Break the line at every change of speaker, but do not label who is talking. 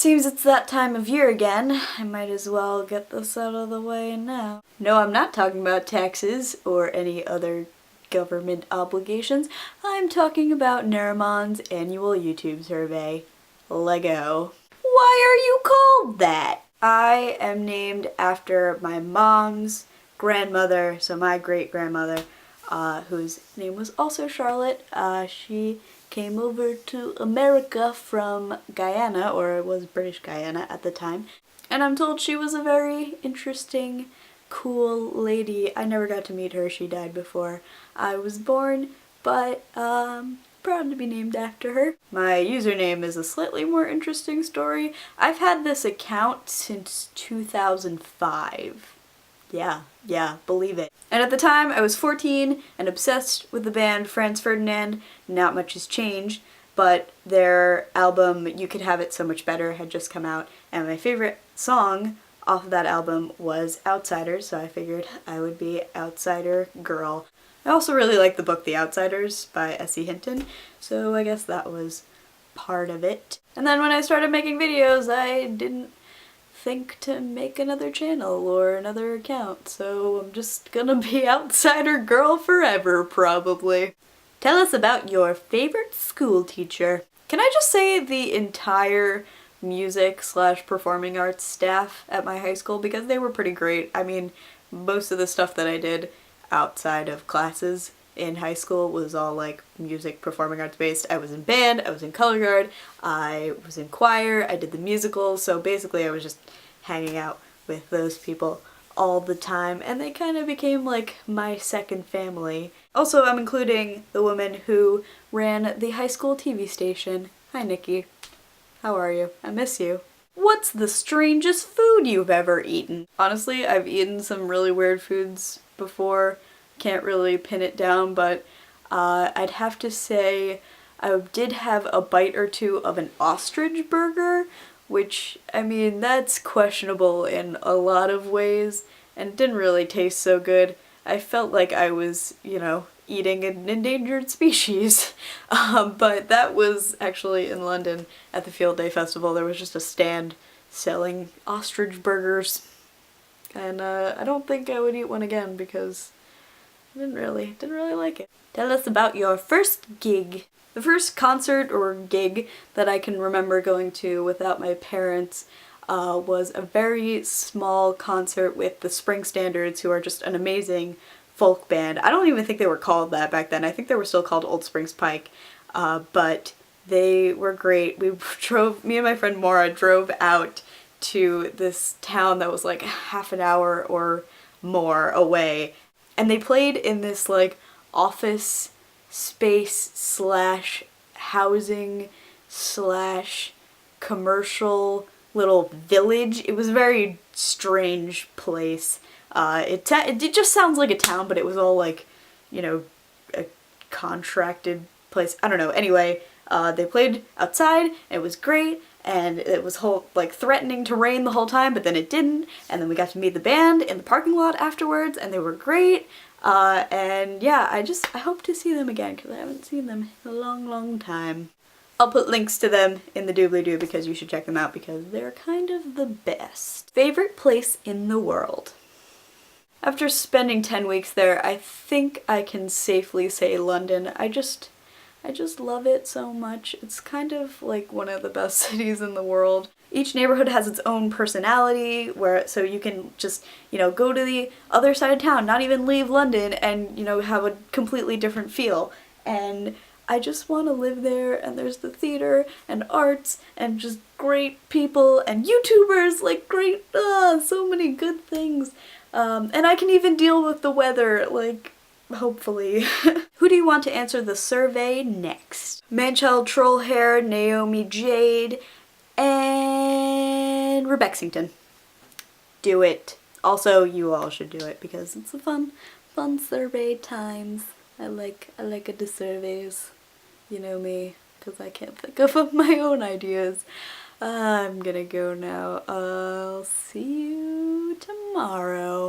Seems it's that time of year again. I might as well get this out of the way now. No, I'm not talking about taxes or any other government obligations. I'm talking about Nariman's annual YouTube survey. Lego. Why are you called that? I am named after my mom's grandmother, so my great-grandmother, whose name was also Charlotte. She came over to America from Guyana, or it was British Guyana at the time, and I'm told she was a very interesting, cool lady. I never got to meet her, she died before I was born, but proud to be named after her. My username is a slightly more interesting story. I've had this account since 2005. Yeah, believe it. And at the time I was 14 and obsessed with the band Franz Ferdinand. Not much has changed, but their album You Could Have It So Much Better had just come out, and my favorite song off of that album was Outsiders, so I figured I would be Outsider Girl. I also really like the book The Outsiders by S.E. Hinton, so I guess that was part of it. And then when I started making videos, I didn't think to make another channel or another account, so I'm just gonna be Outsider Girl forever, probably. Tell us about your favorite school teacher. Can I just say the entire music/performing arts staff at my high school, because they were pretty great. I mean, most of the stuff that I did outside of classes in high school was all like music performing arts based. I was in band, I was in color guard, I was in choir, I did the musicals, so basically I was just hanging out with those people all the time, and they kind of became like my second family. Also, I'm including the woman who ran the high school TV station. Hi Nikki. How are you? I miss you. What's the strangest food you've ever eaten? Honestly, I've eaten some really weird foods before. Can't really pin it down, but I'd have to say I did have a bite or two of an ostrich burger, which, I mean, that's questionable in a lot of ways, and didn't really taste so good. I felt like I was, you know, eating an endangered species. But that was actually in London at the Field Day Festival. There was just a stand selling ostrich burgers, and I don't think I would eat one again because I didn't really like it. Tell us about your first gig. The first concert or gig that I can remember going to without my parents was a very small concert with the Spring Standards, who are just an amazing folk band. I don't even think they were called that back then. I think they were still called Old Springs Pike, but they were great. Me and my friend Maura drove out to this town that was like half an hour or more away, and they played in this like office space slash housing slash commercial little village. It was a very strange place. It just sounds like a town, but it was all like, you know, a contracted place. I don't know. Anyway, they played outside, and it was great, and it was like threatening to rain the whole time, but then it didn't, and then we got to meet the band in the parking lot afterwards, and they were great. And yeah, I hope to see them again, because I haven't seen them in a long time. I'll put links to them in the doobly-doo because you should check them out because they're kind of the best. Favorite place in the world? After spending 10 weeks there, I think I can safely say London. I just love it so much. It's kind of like one of the best cities in the world. Each neighborhood has its own personality, so you can just, you know, go to the other side of town, not even leave London, and, you know, have a completely different feel. And I just want to live there, and there's the theater and arts and just great people and YouTubers, like great, so many good things. And I can even deal with the weather, like, hopefully. Who do you want to answer the survey next? Manchild Trollhair, Naomi Jade, and Rebexington. Do it. Also, you all should do it because it's a fun survey times. I like the surveys. You know me, because I can't think of my own ideas. I'm gonna go now. I'll see you tomorrow.